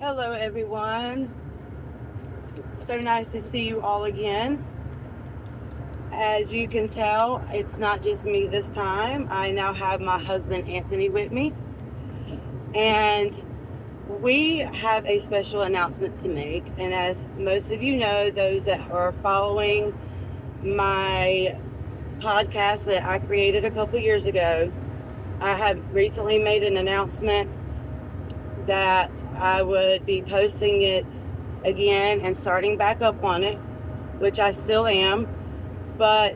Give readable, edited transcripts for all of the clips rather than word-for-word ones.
Hello everyone. So nice to see you all again. As you can tell, it's not just me this time. I now have my husband Anthony with me. And we have a special announcement to make. And as most of you know, those that are following my podcast that I created a couple years ago, I have recently made an announcement that I would be posting it again and starting back up on it, which I still am. But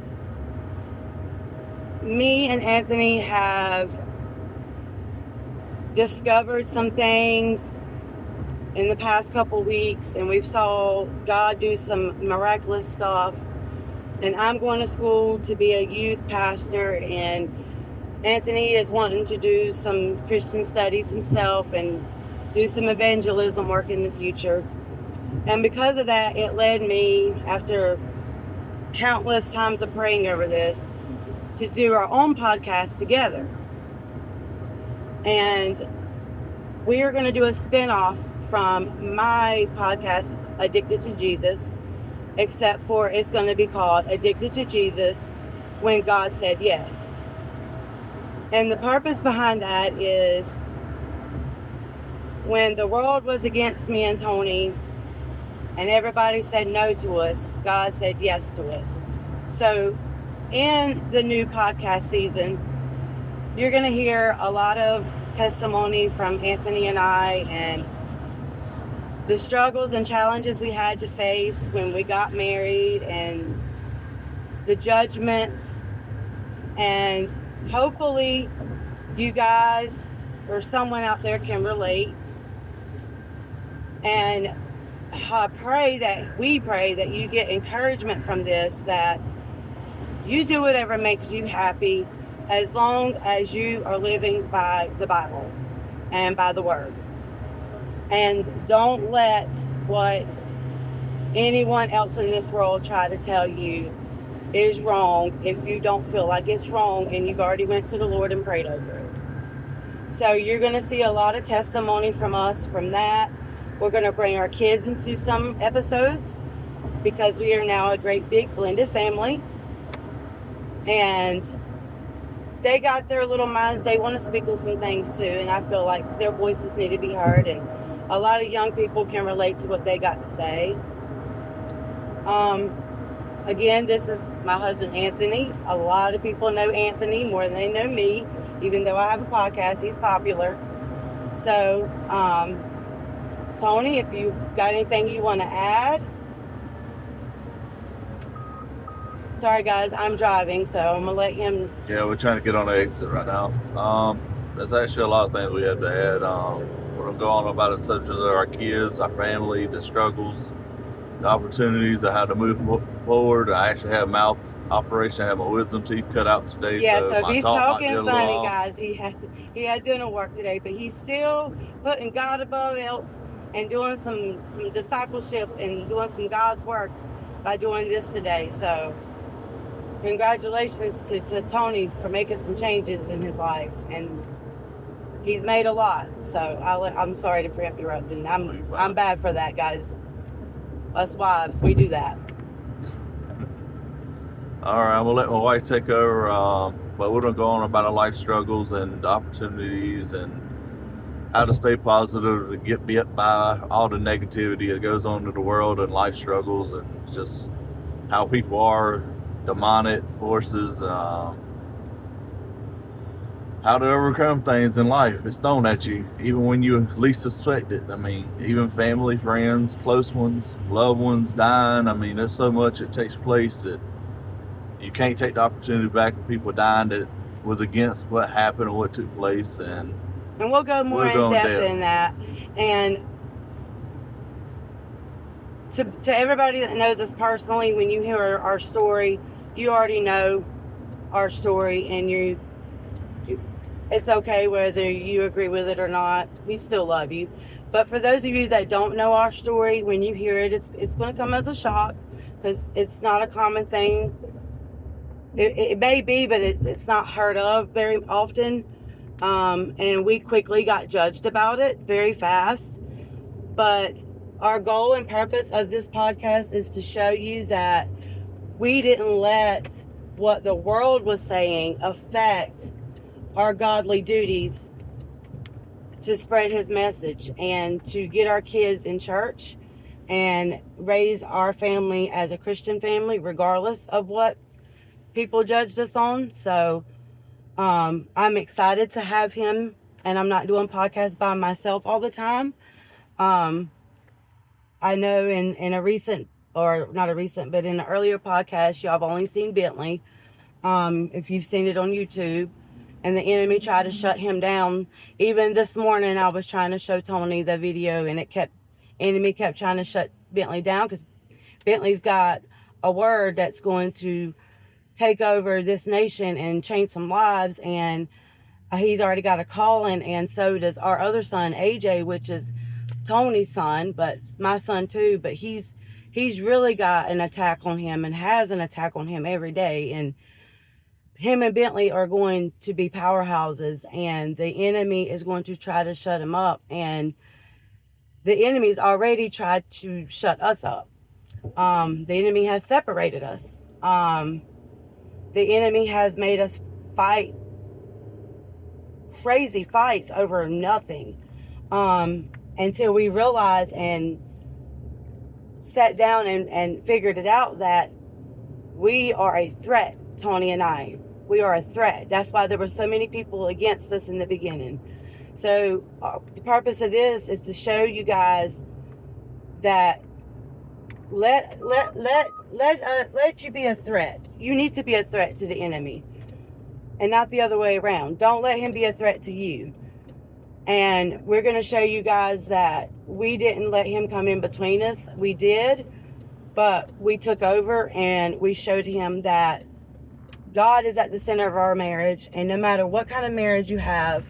me and Anthony have discovered some things in the past couple weeks, and we've saw God do some miraculous stuff. And I'm going to school to be a youth pastor, and Anthony is wanting to do some Christian studies himself and do some evangelism work in the future. And because of that, it led me, after countless times of praying over this, to do our own podcast together. And we are going to do a spin-off from my podcast, Addicted to Jesus, except for it's going to be called Addicted to Jesus When God Said Yes. And the purpose behind that is, when the world was against me and Tony and everybody said no to us, God said yes to us. So in the new podcast season, you're going to hear a lot of testimony from Anthony and I, and the struggles and challenges we had to face when we got married, and the judgments. And hopefully you guys or someone out there can relate. And we pray that you get encouragement from this, that you do whatever makes you happy, as long as you are living by the Bible and by the Word. And don't let what anyone else in this world try to tell you is wrong if you don't feel like it's wrong and you've already went to the Lord and prayed over it. So you're going to see a lot of testimony from us from that. We're going to bring our kids into some episodes, because we are now a great big blended family. And they got their little minds. They want to speak on some things too. And I feel like their voices need to be heard. And a lot of young people can relate to what they got to say. Again, this is my husband, Anthony. A lot of people know Anthony more than they know me. Even though I have a podcast, he's popular. So, Tony, if you got anything you want to add. Sorry guys, I'm driving, so I'm gonna let him. Yeah, we're trying to get on the exit right now. There's actually a lot of things we have to add. We're gonna go on about the subject of our kids, our family, the struggles, the opportunities of how to move forward. I actually had a mouth operation. I had my wisdom teeth cut out today. Yeah, so if he's talking funny, off. guys, he had dental work today, but he's still putting God above else and doing some discipleship and doing some God's work by doing this today. So congratulations to Tony for making some changes in his life, and he's made a lot. So I'm sorry for interrupting. I'm bad for that, guys. Us wives, we do that. All right, I'm gonna let my wife take over, but we're gonna go on about our life struggles and opportunities and how to stay positive to get bit by all the negativity that goes on in the world and life struggles, and just how people are, demonic forces, how to overcome things in life. It's thrown at you even when you least suspect it. I mean, even family, friends, close ones, loved ones dying. I mean, there's so much that takes place that you can't take the opportunity back of people dying that was against what happened or what took place. And we'll go more in depth in that. And to everybody that knows us personally, when you hear our story, you already know our story, and it's okay whether you agree with it or not. We still love you. But for those of you that don't know our story, when you hear it, it's going to come as a shock, because it's not a common thing. It may be, but it's not heard of very often. And we quickly got judged about it very fast. But our goal and purpose of this podcast is to show you that we didn't let what the world was saying affect our godly duties to spread his message and to get our kids in church and raise our family as a Christian family, regardless of what people judged us on. So I'm excited to have him, and I'm not doing podcasts by myself all the time. I know in a recent, or not a recent, but in an earlier podcast, y'all have only seen Bentley. If you've seen it on YouTube, and the enemy tried to shut him down. Even this morning, I was trying to show Tony the video, and enemy kept trying to shut Bentley down, because Bentley's got a word that's going to take over this nation and change some lives, and he's already got a calling, and so does our other son, AJ, which is Tony's son, but my son too. But he's really got an attack on him, and has an attack on him every day, and him and Bentley are going to be powerhouses, and the enemy is going to try to shut him up, and the enemy's already tried to shut us up. The enemy has separated us. The enemy has made us fight crazy fights over nothing, until we realized and sat down and figured it out that we are a threat. Tony and I, we are a threat. That's why there were so many people against us in the beginning. So the purpose of this is to show you guys that let you be a threat. You need to be a threat to the enemy, and not the other way around. Don't let him be a threat to you. And we're going to show you guys that we didn't let him come in between us. We did, but we took over, and we showed him that God is at the center of our marriage, and no matter what kind of marriage you have,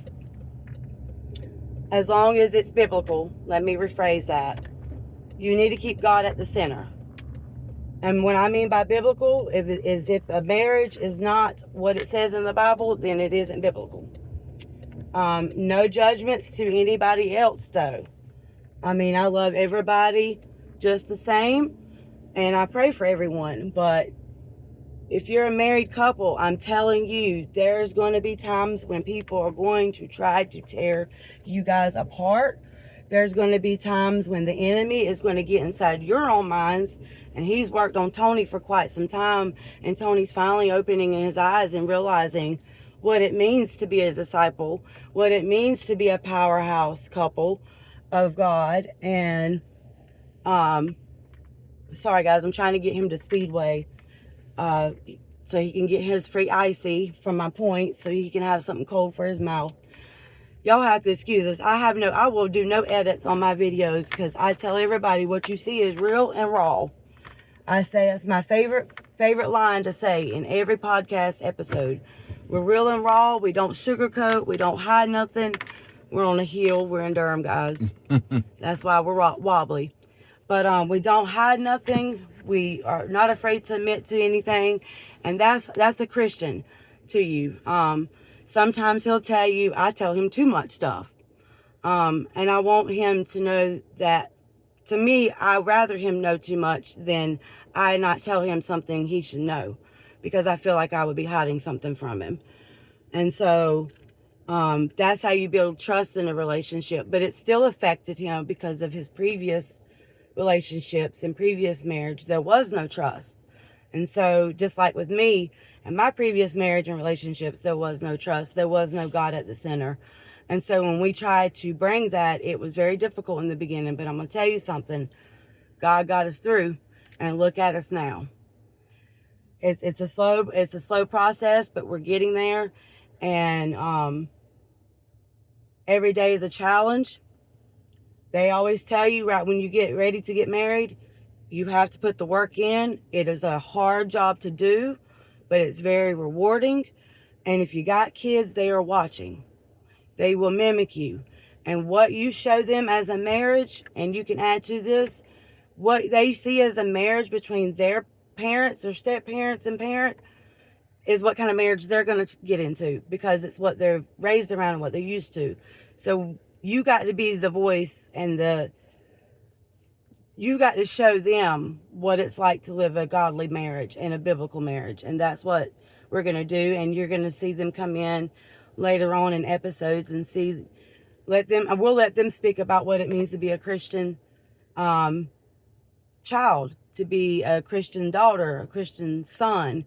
as long as it's biblical, let me rephrase that, you need to keep God at the center. And what I mean by biblical is if a marriage is not what it says in the Bible, then it isn't biblical. No judgments to anybody else, though. I mean, I love everybody just the same, and I pray for everyone, but if you're a married couple, I'm telling you, there's going to be times when people are going to try to tear you guys apart. There's going to be times when the enemy is going to get inside your own minds, and he's worked on Tony for quite some time, and Tony's finally opening his eyes and realizing what it means to be a disciple, what it means to be a powerhouse couple of God. And sorry guys, I'm trying to get him to Speedway so he can get his free icy from my point, so he can have something cold for his mouth. Y'all have to excuse us. I will do no edits on my videos, because I tell everybody what you see is real and raw. I say it's my favorite line to say in every podcast episode. We're real and raw. We don't sugarcoat. We don't hide nothing. We're on a hill. We're in Durham, guys. That's why we're wobbly. But we don't hide nothing. We are not afraid to admit to anything. And that's a Christian to you. Sometimes he'll tell you, I tell him too much stuff. And I want him to know that, to me, I'd rather him know too much than I not tell him something he should know, because I feel like I would be hiding something from him. And so that's how you build trust in a relationship. But it still affected him because of his previous relationships and previous marriage. There was no trust. And so just like with me and my previous marriage and relationships, there was no trust. There was no God at the center. And so when we tried to bring that, it was very difficult in the beginning. But I'm going to tell you something. God got us through, and look at us now. It's a slow process, but we're getting there. And every day is a challenge. They always tell you right when you get ready to get married, you have to put the work in. It is a hard job to do, but it's very rewarding. And if you got kids, they are watching. They will mimic you. And what you show them as a marriage, and you can add to this, what they see as a marriage between their parents or step-parents and parent is what kind of marriage they're going to get into, because it's what they're raised around and what they're used to. So you got to be the voice and the you got to show them what it's like to live a godly marriage and a biblical marriage. And that's what we're going to do. And you're going to see them come in later on in episodes and we'll let them speak about what it means to be a Christian child, to be a Christian daughter, a Christian son.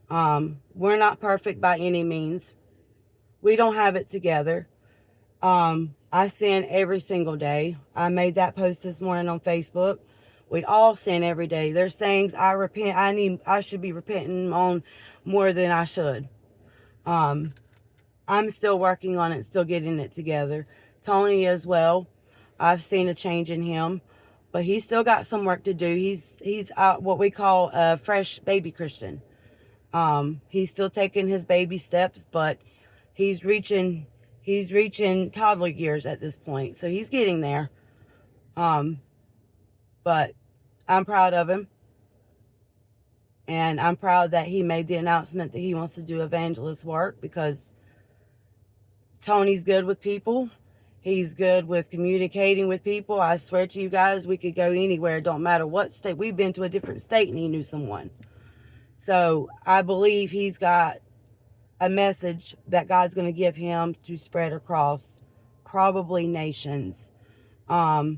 We're not perfect by any means. We don't have it together. I sin every single day. I made that post this morning on Facebook. We all sin every day. There's things I should be repenting on more than I should. I'm still working on it, still getting it together. Tony as well. I've seen a change in him, but he's still got some work to do. He's what we call a fresh baby Christian. He's still taking his baby steps, but he's reaching toddler years at this point. So he's getting there. But I'm proud of him. And I'm proud that he made the announcement that he wants to do evangelist work, because Tony's good with people. He's good with communicating with people. I swear to you guys, we could go anywhere. Don't matter what state. We've been to a different state and he knew someone. So I believe he's got a message that God's going to give him to spread across probably nations. I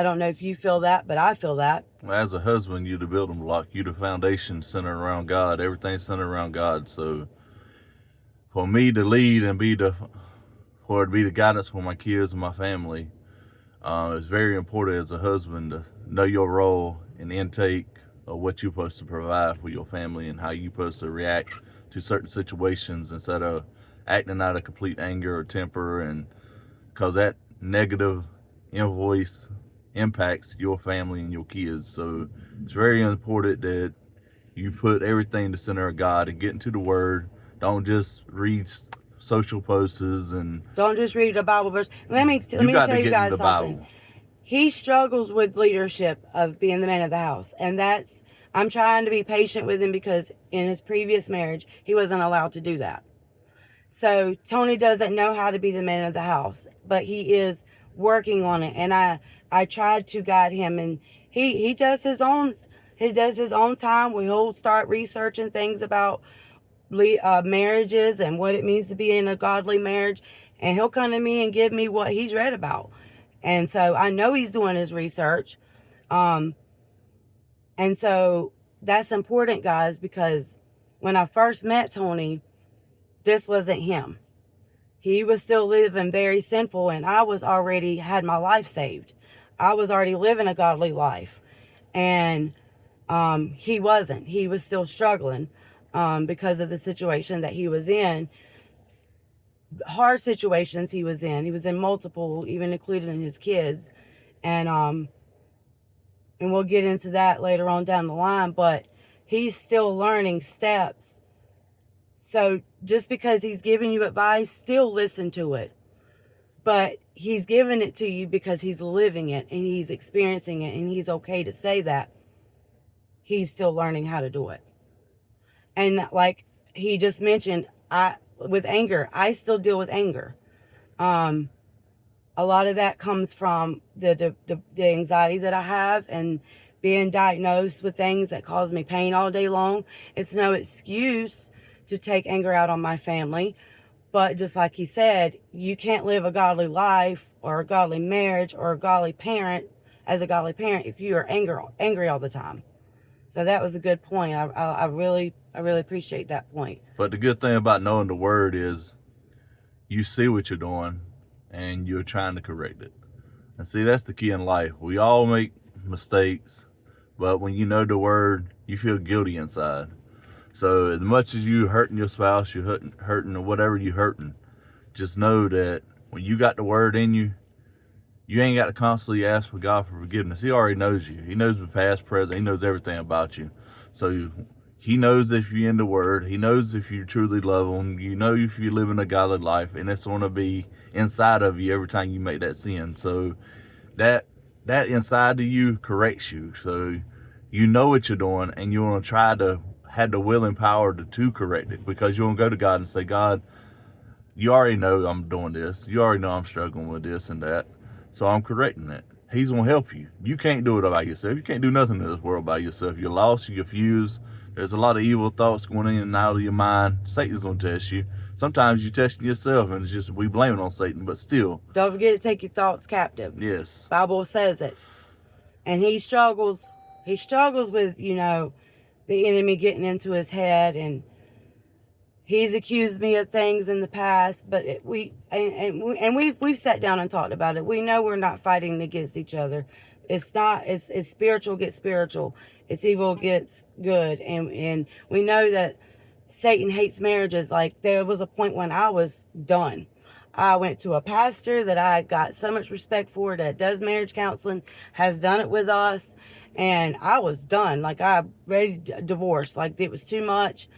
don't know if you feel that, but I feel that. As a husband, you're the building block. You're the foundation centered around God. Everything's centered around God. So for me to lead and for it to be the guidance for my kids and my family, it's very important as a husband to know your role and intake of what you're supposed to provide for your family and how you're supposed to react to certain situations instead of acting out of complete anger or temper, and because that negative invoice impacts your family and your kids. So it's very important that you put everything in the center of God and get into the Word. Don't just read social posts and don't just read a Bible verse. Let me tell you guys something. Bible. He struggles with leadership of being the man of the house, and I'm trying to be patient with him, because in his previous marriage he wasn't allowed to do that. So Tony doesn't know how to be the man of the house, but he is working on it, and I tried to guide him, and he does his own time. He'll start researching things about marriages and what it means to be in a godly marriage, and he'll come to me and give me what he's read about. And so I know he's doing his research. And so that's important, guys, because when I first met Tony, this wasn't him. He was still living very sinful, and I was already had my life saved. I was already living a godly life. And he wasn't. He was still struggling because of the situation that he was in. Hard situations he was in. He was in multiple, even including his kids. And we'll get into that later on down the line, but he's still learning steps. So just because he's giving you advice, still listen to it. But he's giving it to you because he's living it and he's experiencing it, and he's okay to say that. He's still learning how to do it. And like he just mentioned, with anger, I still deal with anger. A lot of that comes from the anxiety that I have and being diagnosed with things that cause me pain all day long. It's no excuse to take anger out on my family. But just like he said, you can't live a godly life or a godly marriage or a godly parent as a godly parent if you are angry all the time. So that was a good point. I really appreciate that point. But the good thing about knowing the Word is you see what you're doing and you're trying to correct it. And see, that's the key in life. We all make mistakes, but when you know the Word, you feel guilty inside. So as much as you hurting your spouse, you're hurting or whatever you're hurting, just know that when you got the Word in you, you ain't got to constantly ask for God for forgiveness. He already knows you. He knows the past, present. He knows everything about you. So he knows if you're in the Word. He knows if you truly love him. You know if you're living a godly life, and it's going to be inside of you every time you make that sin. So that inside of you corrects you. So you know what you're doing, and you want to try to have the will and power to correct it, because you want to go to God and say, God, you already know I'm doing this. You already know I'm struggling with this and that. So I'm correcting it. He's going to help you. You can't do it by yourself. You can't do nothing in this world by yourself. You're lost, you're confused. There's a lot of evil thoughts going in and out of your mind. Satan's going to test you. Sometimes you're testing yourself, and it's just we blame it on Satan, but still. Don't forget to take your thoughts captive. Yes. Bible says it. And he struggles with, the enemy getting into his head, and he's accused me of things in the past, but we've sat down and talked about it. We know we're not fighting against each other. It's spiritual gets spiritual. It's evil gets good. And we know that Satan hates marriages. Like, there was a point when I was done. I went to a pastor that I got so much respect for that does marriage counseling, has done it with us. And I was done. Like, I ready to divorce. Like, it was too much.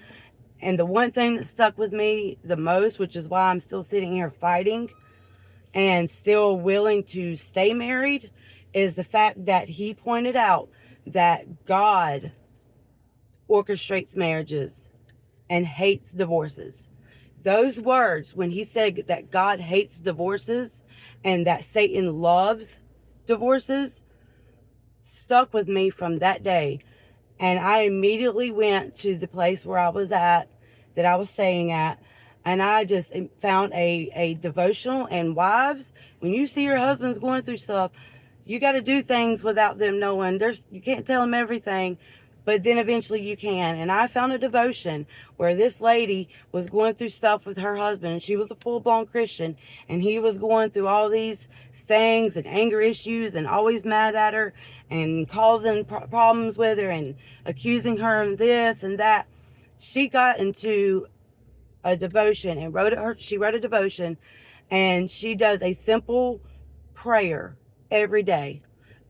And the one thing that stuck with me the most, which is why I'm still sitting here fighting and still willing to stay married, is the fact that he pointed out that God orchestrates marriages and hates divorces. Those words, when he said that God hates divorces and that Satan loves divorces, stuck with me from that day. And I immediately went to the place where I was at, that I was staying at, and I just found a devotional. And wives, when you see your husbands going through stuff, you got to do things without them knowing. You can't tell them everything, but then eventually you can. And I found a devotion where this lady was going through stuff with her husband, and she was a full-blown Christian, and he was going through all these things and anger issues and always mad at her and causing problems with her and accusing her of this and that. She got into a devotion and she wrote a devotion, and she does a simple prayer every day,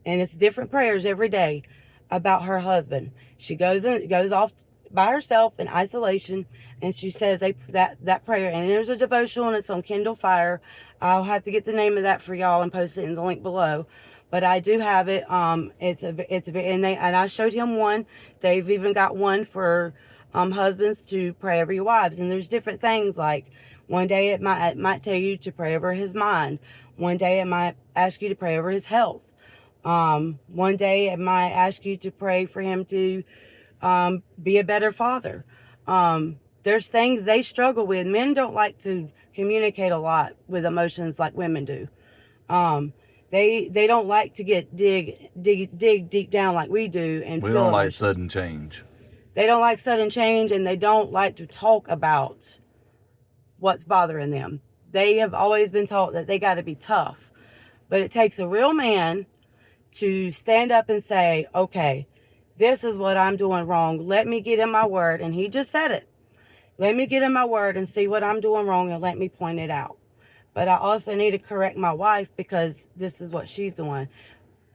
and it's different prayers every day about her husband. She goes off by herself in isolation, and she says that prayer. And there's a devotional, and it's on Kindle Fire. I'll have to get the name of that for y'all and post it in the link below. But I do have it. And I showed him one. They've even got one for husbands to pray over your wives. And there's different things, like one day it might tell you to pray over his mind. One day it might ask you to pray over his health. One day it might ask you to pray for him to be a better father. There's things they struggle with. Men don't like to communicate a lot with emotions like women do. They don't like to dig deep down like we do. And we don't like sudden change. They don't like sudden change, and they don't like to talk about what's bothering them. They have always been taught that they got to be tough. But it takes a real man to stand up and say, okay, this is what I'm doing wrong. Let me get in my word. And he just said it. Let me get in my word and see what I'm doing wrong, and let me point it out. But I also need to correct my wife, because this is what she's doing.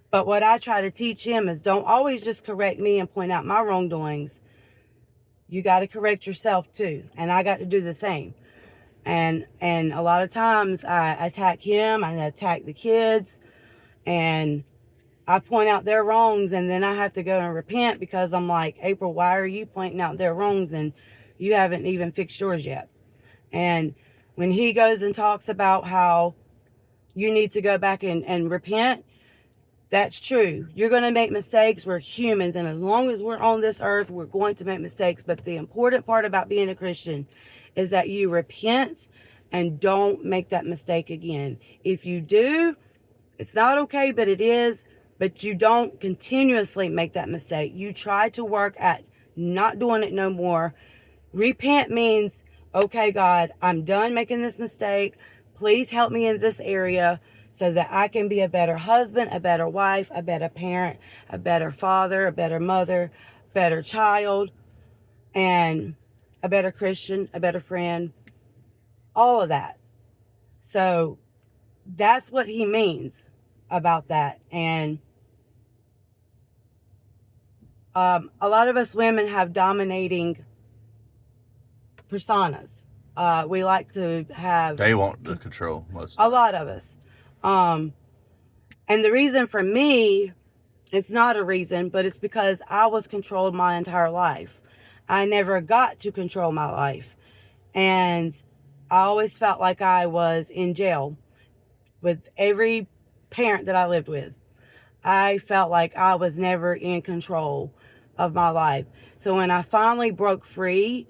But what I try to teach him is, don't always just correct me and point out my wrongdoings. You got to correct yourself too. And I got to do the same. And a lot of times I attack him, I attack the kids, and I point out their wrongs, and then I have to go and repent, because I'm like, April, why are you pointing out their wrongs and you haven't even fixed yours yet? And when he goes and talks about how you need to go back and repent, that's true. You're going to make mistakes. We're humans, and as long as we're on this earth, we're going to make mistakes. But the important part about being a Christian is that you repent and don't make that mistake again. If you do, it's not okay, but it is. But you don't continuously make that mistake. You try to work at not doing it no more. Repent means, okay, God, I'm done making this mistake. Please help me in this area so that I can be a better husband, a better wife, a better parent, a better father, a better mother, better child, and a better Christian, a better friend, all of that. So that's what he means about that. And a lot of us women have dominating personas. We like to have... They want the control. A lot of us. And the reason for me, it's not a reason, but it's because I was controlled my entire life. I never got to control my life. And I always felt like I was in jail with every parent that I lived with. I felt like I was never in control of my life. So when I finally broke free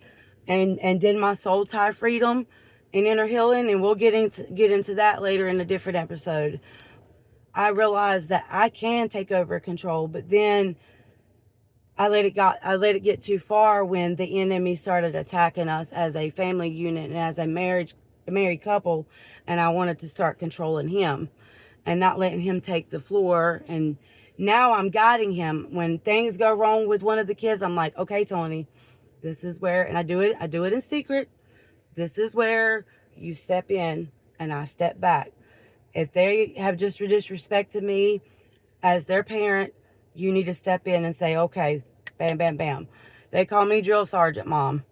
and did my soul tie freedom and inner healing, and we'll get into that later in a different episode, I realized that I can take over control. But then I let it get too far when the enemy started attacking us as a family unit and as a married couple, and I wanted to start controlling him and not letting him take the floor. And now I'm guiding him. When things go wrong with one of the kids, I'm like, okay, Tony, this is where, and I do it in secret. This is where you step in and I step back. If they have just disrespected me as their parent, you need to step in and say, okay, bam, bam, bam. They call me drill sergeant, Mom.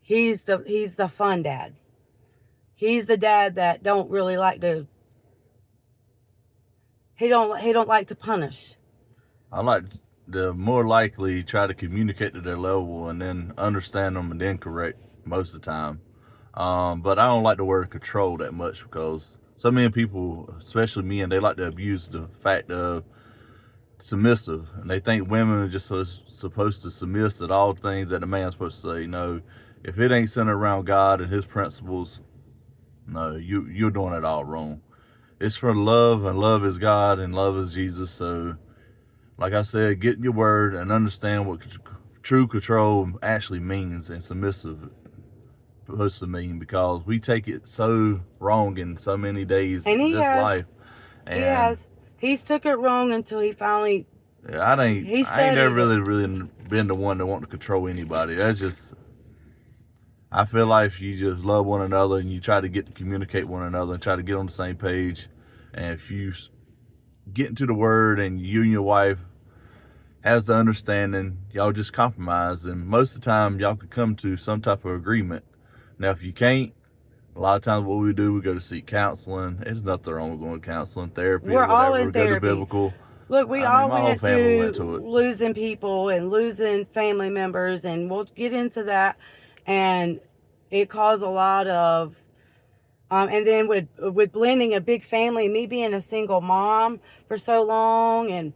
He's the fun dad. He's the dad that don't really like to. He don't like to punish. I like to more likely try to communicate to their level and then understand them and then correct most of the time. But I don't like the word control that much because so many people, especially men, they like to abuse the fact of submissive, and they think women are just supposed to submit to all things that a man's supposed to say. No, if it ain't centered around God and His principles, no, you're doing it all wrong. It's for love, and love is God, and love is Jesus. So, like I said, get in your word and understand what true control actually means and submissive supposed to mean, because we take it so wrong in so many days And of this life. And he's took it wrong until he finally. I ain't never really been the one that want to control anybody. That's just, I feel like if you just love one another and you try to get to communicate one another and try to get on the same page, and if you get into the word and you and your wife has the understanding, y'all just compromise, and most of the time y'all could come to some type of agreement. Now, if you can't, a lot of times what we do, we go to seek counseling. There's nothing wrong with going to counseling, therapy, We're whatever. all in We go therapy. to biblical. Look, we all went through to losing people and losing family members, and we'll get into that. And it caused a lot of, and then with blending a big family, me being a single mom for so long, and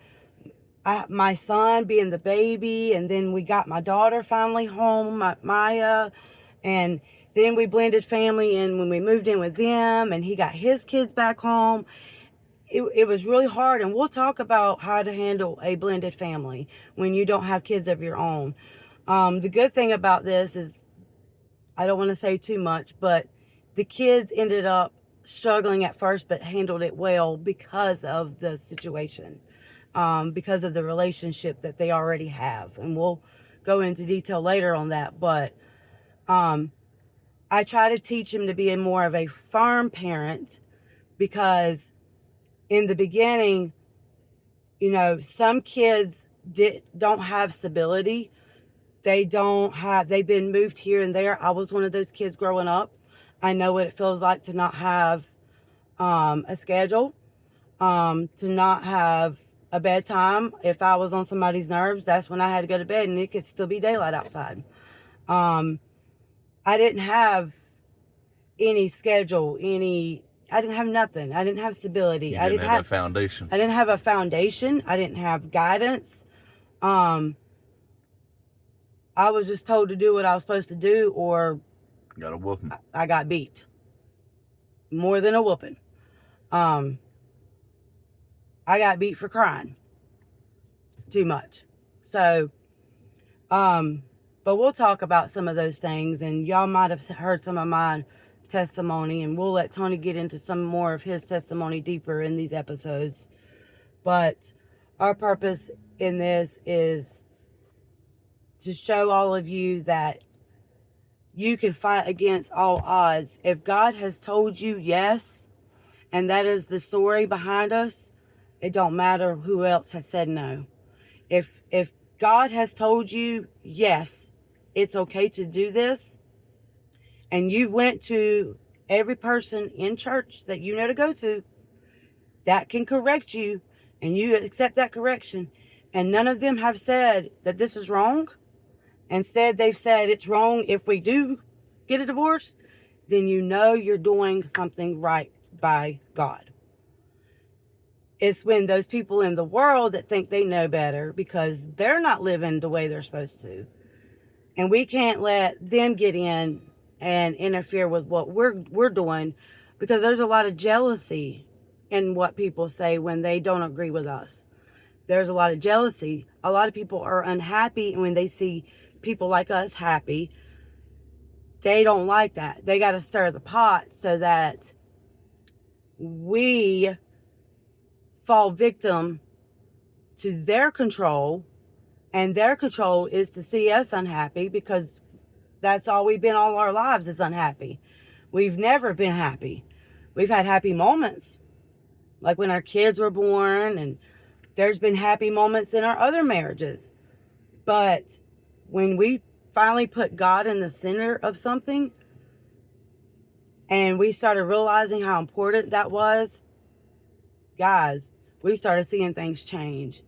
my son being the baby, and then we got my daughter finally home, Maya, and then we blended family in when we moved in with them, and he got his kids back home. It was really hard, and we'll talk about how to handle a blended family when you don't have kids of your own. The good thing about this is, I don't want to say too much, but the kids ended up struggling at first, but handled it well because of the situation, because of the relationship that they already have. And we'll go into detail later on that. But I try to teach him to be more of a firm parent, because in the beginning, some kids don't have stability. They've been moved here and there. I was one of those kids growing up. I know what it feels like to not have a schedule, to not have a bedtime. If I was on somebody's nerves, that's when I had to go to bed, and it could still be daylight outside. I didn't have any schedule, I didn't have nothing. I didn't have stability. You didn't have that foundation. I didn't have a foundation. I didn't have guidance. I was just told to do what I was supposed to do, or got a whooping. I got beat. More than a whooping. I got beat for crying too much. So, but we'll talk about some of those things, and y'all might have heard some of my testimony, and we'll let Tony get into some more of his testimony deeper in these episodes. But our purpose in this is to show all of you that you can fight against all odds. If God has told you yes, and that is the story behind us, it don't matter who else has said no. If God has told you yes, it's okay to do this, and you went to every person in church that you know to go to that can correct you, and you accept that correction, and none of them have said that this is wrong. Instead, they've said it's wrong if we do get a divorce, then you know you're doing something right by God. It's when those people in the world that think they know better because they're not living the way they're supposed to. And we can't let them get in and interfere with what we're doing, because there's a lot of jealousy in what people say when they don't agree with us. There's a lot of jealousy. A lot of people are unhappy when they see people like us happy. They don't like that. They got to stir the pot so that we fall victim to their control, and their control is to see us unhappy, because that's all we've been all our lives, is unhappy. We've never been happy. We've had happy moments, like when our kids were born, and there's been happy moments in our other marriages. But when we finally put God in the center of something, and we started realizing how important that was, guys, we started seeing things change.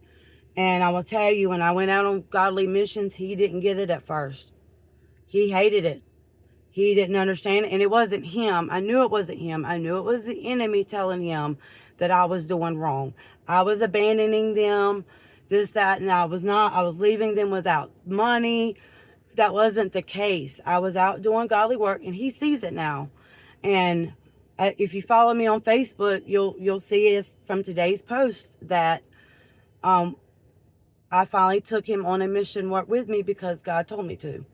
And I will tell you, when I went out on godly missions, he didn't get it at first. He hated it. He didn't understand it. And it wasn't him. I knew it wasn't him. I knew it was the enemy telling him that I was doing wrong. I was abandoning them, this, that, and I was not. I was leaving them without money. That wasn't the case. I was out doing godly work, and he sees it now. And if you follow me on Facebook, you'll see it from today's post that I finally took him on a mission work with me because God told me to.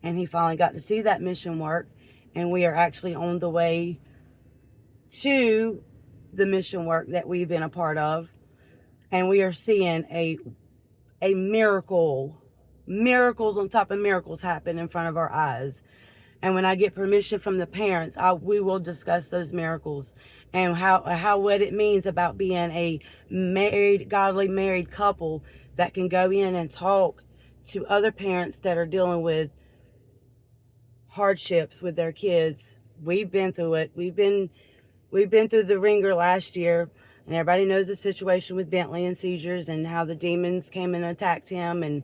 And he finally got to see that mission work. And we are actually on the way to the mission work that we've been a part of. And we are seeing a miracles on top of miracles happen in front of our eyes. And when I get permission from the parents, we will discuss those miracles and how what it means about being a married, godly married couple that can go in and talk to other parents that are dealing with hardships with their kids. We've been through it. We've been through the ringer last year, and everybody knows the situation with Bentley and seizures and how the demons came and attacked him, and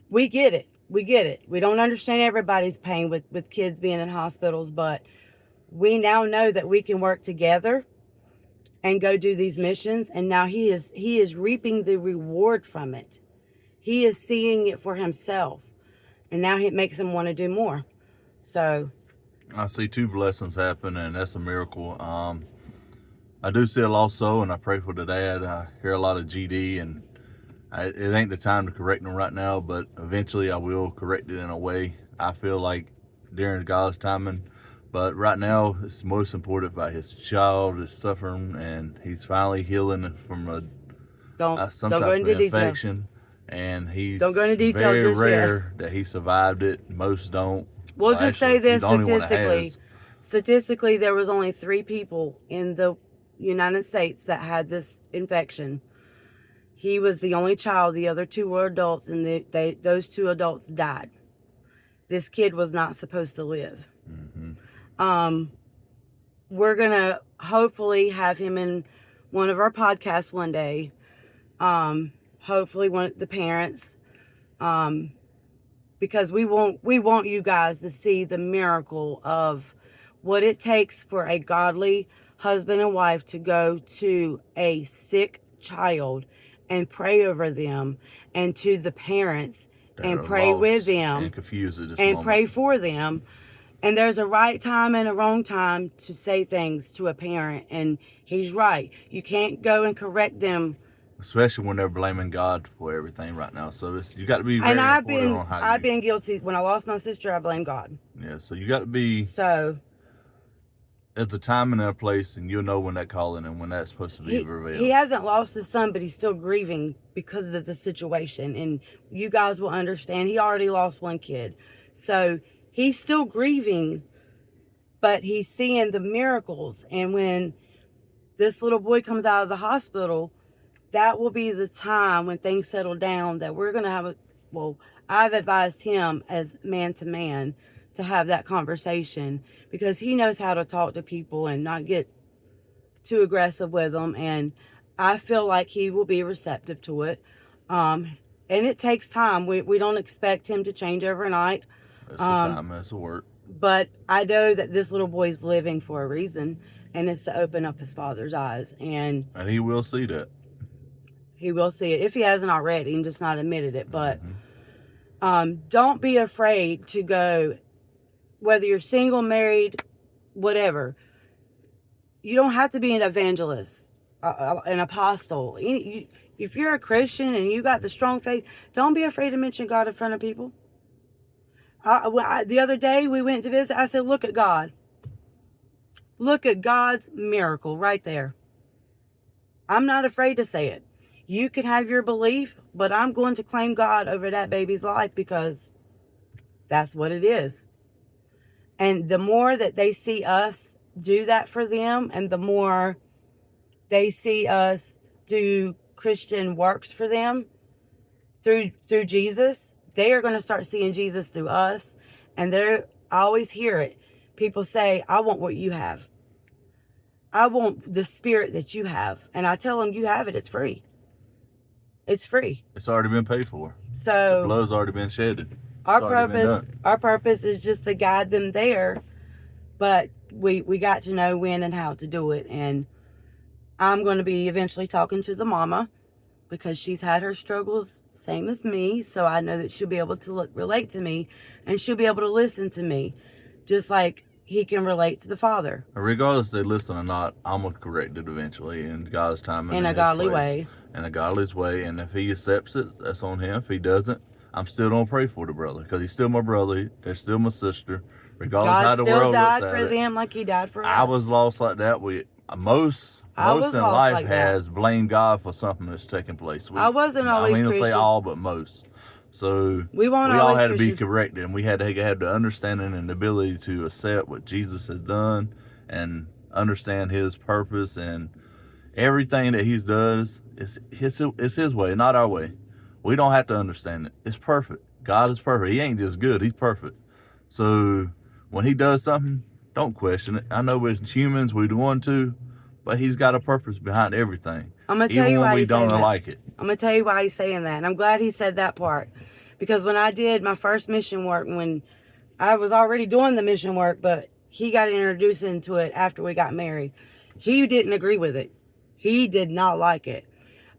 we get it. We get it. We don't understand everybody's pain with kids being in hospitals, but we now know that we can work together and go do these missions. And now he is reaping the reward from it. He is seeing it for himself. And now it makes him want to do more. So I see two blessings happen, and that's a miracle. I do see a lost soul, and I pray for the dad. I hear a lot of GD, and it ain't the time to correct him right now, but eventually I will correct it in a way I feel like during God's timing. But right now, it's most important about his child is suffering, and he's finally healing from some type of infection. And he's don't go into detail very rare that he survived it. Most don't. We'll just say this statistically, there was only 3 people in the United States that had this infection. He was the only child. The other 2 were adults, and those 2 adults died. This kid was not supposed to live. Mm-hmm. We're going to hopefully have him in one of our podcasts one day. Hopefully one of the parents. Because we want you guys to see the miracle of what it takes for a godly husband and wife to go to a sick child and pray over them, and to the parents and pray with them and confused at this and moment. pray for them. And there's a right time and a wrong time to say things to a parent, and he's right. You can't go and correct them, especially when they're blaming God for everything right now. So you got to be very and I've been guilty. When I lost my sister, I blamed God. Yeah, so you got to be at the time and that place, and you'll know when that calling and when that's supposed to be revealed. He hasn't lost his son, but he's still grieving because of the situation. And you guys will understand. He already lost 1 kid. So he's still grieving, but he's seeing the miracles. And when this little boy comes out of the hospital, that will be the time when things settle down that we're going to have I've advised him as man to man to have that conversation, because he knows how to talk to people and not get too aggressive with them. And I feel like he will be receptive to it. And it takes time. We don't expect him to change overnight. That's the time. That's the work. But I know that this little boy is living for a reason. and it's to open up his Father's eyes. And he will see that. He will see it if he hasn't already and just not admitted it. But Mm-hmm. Don't be afraid to go, whether you're single, married, whatever. You don't have to be an evangelist, an apostle. If you're a Christian and you got the strong faith, don't be afraid to mention God in front of people. The other day we went to visit. I said, look at God. Look at God's miracle right there. I'm not afraid to say it. You can have your belief, but I'm going to claim God over that baby's life because that's what it is. And the more that they see us do that for them, and the more they see us do Christian works for them through Jesus, they are going to start seeing Jesus through us. And I always hear it. People say, I want what you have. I want the spirit that you have. And I tell them, you have it. It's free. It's free. It's already been paid for. So the blood's already been shedded. Our purpose is just to guide them there. But we got to know when and how to do it. And I'm going to be eventually talking to the mama because she's had her struggles, same as me. So I know that she'll be able to relate to me, and she'll be able to listen to me, just like he can relate to the Father. Regardless if they listen or not, I'm going to correct it eventually in God's time. In a godly way. In a godly way. And if he accepts it, that's on him. If he doesn't, I'm still going to pray for the brother because he's still my brother. They're still my sister. Regardless God how the world looks at it. still died for them like he died for us. I was lost like that. Most in life like has blamed God for something that's taking place. I wasn't always Christian. I mean to say all, but most. So we all had to be corrected, and we had to have the understanding and the ability to accept what Jesus has done and understand his purpose, and everything that he does is his way, not our way. We don't have to understand it. It's perfect. God is perfect. He ain't just good. He's perfect. So when he does something, don't question it. I know as humans we want to, but he's got a purpose behind everything. I'm going to tell you why he's saying that. Even when we don't like it. I'm going to tell you why he's saying that. And I'm glad he said that part. Because when I did my first mission work, when I was already doing the mission work, but he got introduced into it after we got married, he didn't agree with it. He did not like it.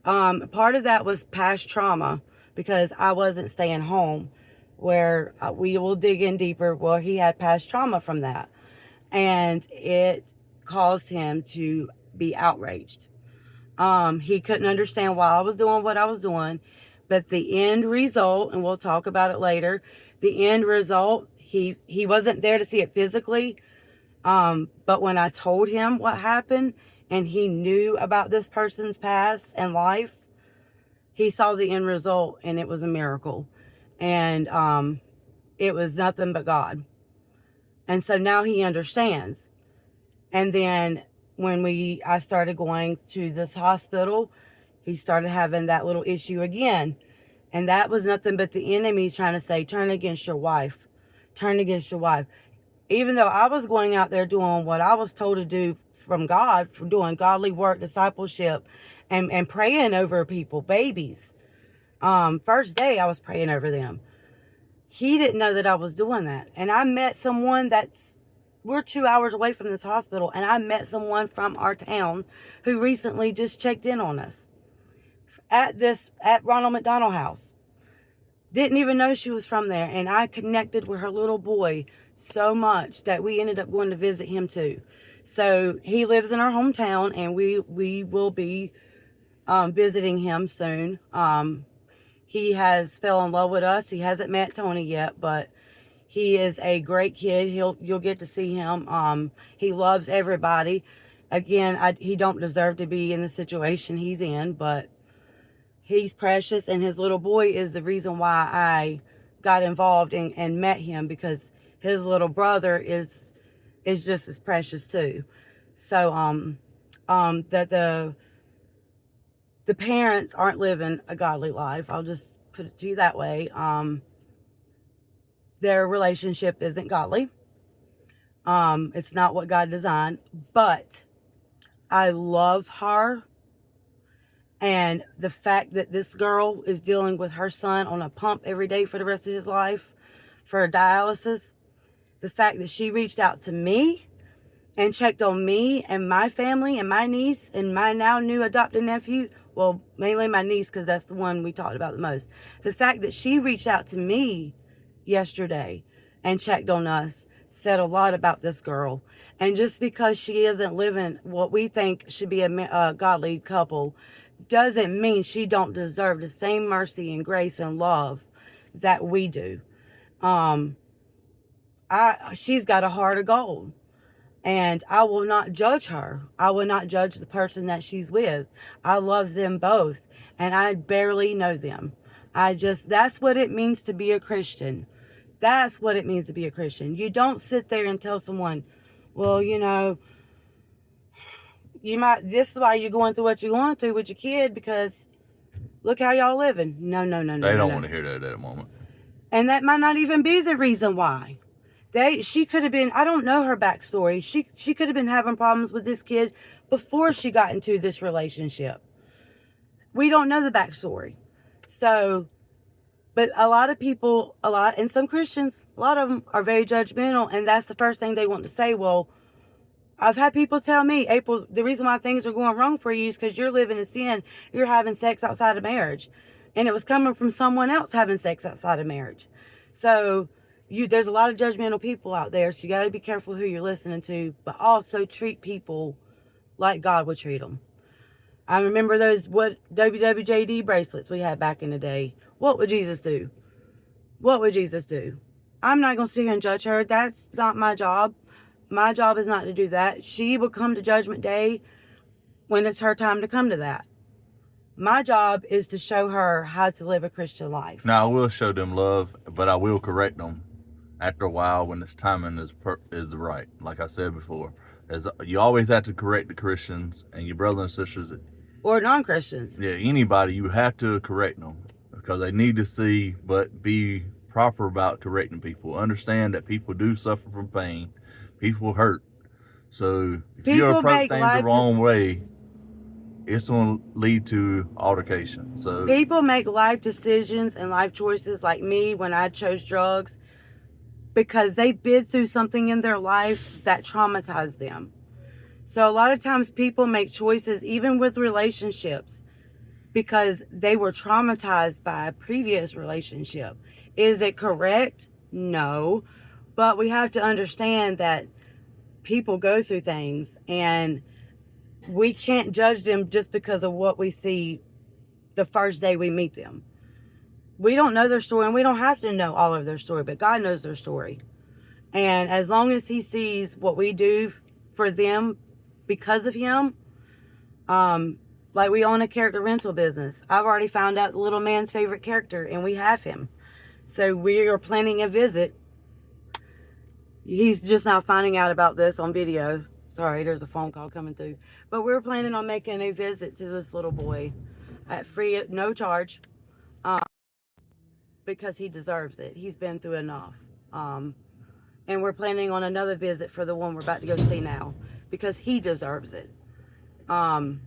Part of that was past trauma because I wasn't staying home, where we will dig in deeper. Well, he had past trauma from that. And it caused him to be outraged. He couldn't understand why I was doing what I was doing, but the end result, and we'll talk about it later, the end result, he wasn't there to see it physically, but when I told him what happened and he knew about this person's past and life, he saw the end result, and it was a miracle, and it was nothing but God. And so now he understands. And then when I started going to this hospital, he started having that little issue again. And that was nothing but the enemy trying to say, turn against your wife. Turn against your wife. Even though I was going out there doing what I was told to do from God, for doing godly work, discipleship, and praying over people, babies. First day I was praying over them. He didn't know that I was doing that. And I met someone we're 2 hours away from this hospital, and I met someone from our town who recently just checked in on us at Ronald McDonald House. Didn't even know she was from there, and I connected with her little boy so much that we ended up going to visit him too. So he lives in our hometown, and we will be visiting him soon. He has fell in love with us. He hasn't met Tony yet, but he is a great kid. You'll get to see him. He loves everybody. Again, he don't deserve to be in the situation he's in, but he's precious, and his little boy is the reason why I got involved and met him, because his little brother is just as precious too. So the parents aren't living a godly life. I'll just put it to you that way. Their relationship isn't godly. It's not what God designed, but I love her. And the fact that this girl is dealing with her son on a pump every day for the rest of his life for dialysis, the fact that she reached out to me and checked on me and my family and my niece and my now new adopted nephew. Well, mainly my niece, because that's the one we talked about the most. The fact that she reached out to me yesterday and checked on us said a lot about this girl. And just because she isn't living what we think should be a godly couple doesn't mean she don't deserve the same mercy and grace and love that we do. She's got a heart of gold. And I will not judge her. I will not judge the person that she's with. I love them both. And I barely know them. That's what it means to be a Christian. That's what it means to be a Christian. You don't sit there and tell someone, well, this is why you're going through what you're going through with your kid, because look how y'all living. No. They don't want to hear that at that moment. And that might not even be the reason why. She could have been, I don't know her backstory. She could have been having problems with this kid before she got into this relationship. We don't know the backstory. So, but a lot of people, and some Christians, a lot of them are very judgmental, and that's the first thing they want to say. Well, I've had people tell me, April, the reason why things are going wrong for you is because you're living in sin. You're having sex outside of marriage. And it was coming from someone else having sex outside of marriage. So, there's a lot of judgmental people out there, so you got to be careful who you're listening to, but also treat people like God would treat them. I remember those WWJD bracelets we had back in the day. What would Jesus do? What would Jesus do? I'm not going to sit here and judge her. That's not my job. My job is not to do that. She will come to Judgment Day when it's her time to come to that. My job is to show her how to live a Christian life. Now, I will show them love, but I will correct them after a while when its timing is right. Like I said before, you always have to correct the Christians and your brothers and sisters. Or non-Christians. Yeah, anybody, you have to correct them because they need to see, but be proper about correcting people. Understand that people do suffer from pain. People hurt. So if you approach things the wrong way, it's going to lead to altercation. So people make life decisions and life choices like me when I chose drugs because they've been through something in their life that traumatized them. So a lot of times people make choices even with relationships because they were traumatized by a previous relationship. Is it correct? No. But we have to understand that people go through things and we can't judge them just because of what we see the first day we meet them. We don't know their story, and we don't have to know all of their story, but God knows their story. And as long as He sees what we do for them because of Him, like we own a character rental business. I've already found out the little man's favorite character, and we have him. So we are planning a visit. He's just now finding out about this on video. Sorry, there's a phone call coming through. But we're planning on making a visit to this little boy at free, no charge, because he deserves it. He's been through enough. And we're planning on another visit for the one we're about to go see now, because he deserves it. And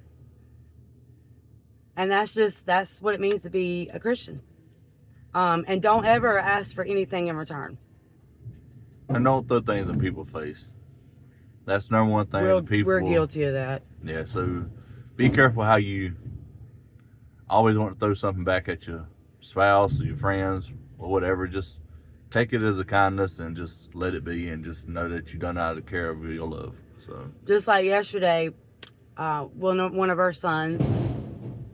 that's what it means to be a Christian. And don't ever ask for anything in return. And don't throw things in people's face. That's the number one thing. We're guilty of that. Yeah, so be careful how you always want to throw something back at your spouse or your friends or whatever. Just take it as a kindness and just let it be, and just know that you've done out of care of your love. So just like yesterday, one of our sons,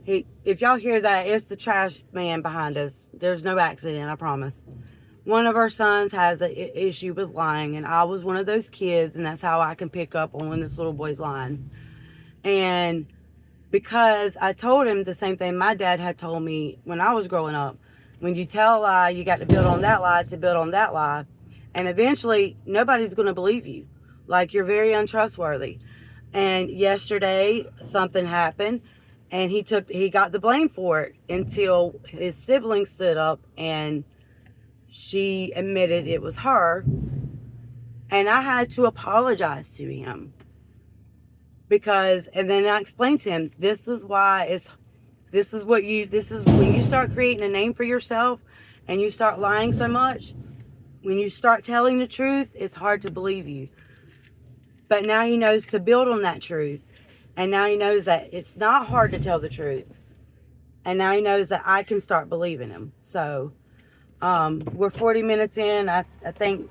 if y'all hear that, it's the trash man behind us. There's no accident, I promise. One of our sons has an issue with lying, and I was one of those kids, and that's how I can pick up on when this little boy's lying. And because I told him the same thing my dad had told me when I was growing up, when you tell a lie, you got to build on that lie to build on that lie, and eventually nobody's going to believe you. Like, you're very untrustworthy. And yesterday something happened, and he got the blame for it until his sibling stood up and she admitted it was her, and I had to apologize to him and then I explained to him, this is when you start creating a name for yourself and you start lying so much, when you start telling the truth, it's hard to believe you. But now he knows to build on that truth. And now he knows that it's not hard to tell the truth. And now he knows that I can start believing him. So we're 40 minutes in. I think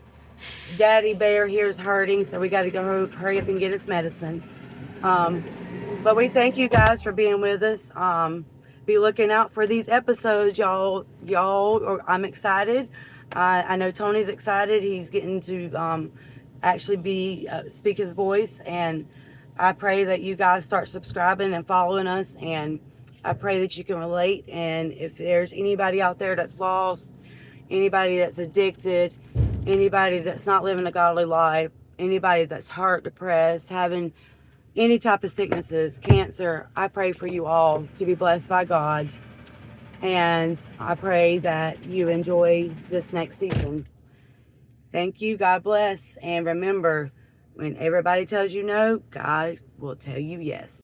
Daddy Bear here is hurting, so we got to go hurry up and get his medicine. But we thank you guys for being with us. Be looking out for these episodes, y'all. I'm excited. I know Tony's excited. He's getting to actually speak his voice, and I pray that you guys start subscribing and following us, and I pray that you can relate. And if there's anybody out there that's lost, anybody that's addicted, anybody that's not living a godly life, anybody that's hurt, depressed, having any type of sicknesses, cancer, I pray for you all to be blessed by God. And I pray that you enjoy this next season. Thank you. God bless. And remember, when everybody tells you no, God will tell you yes.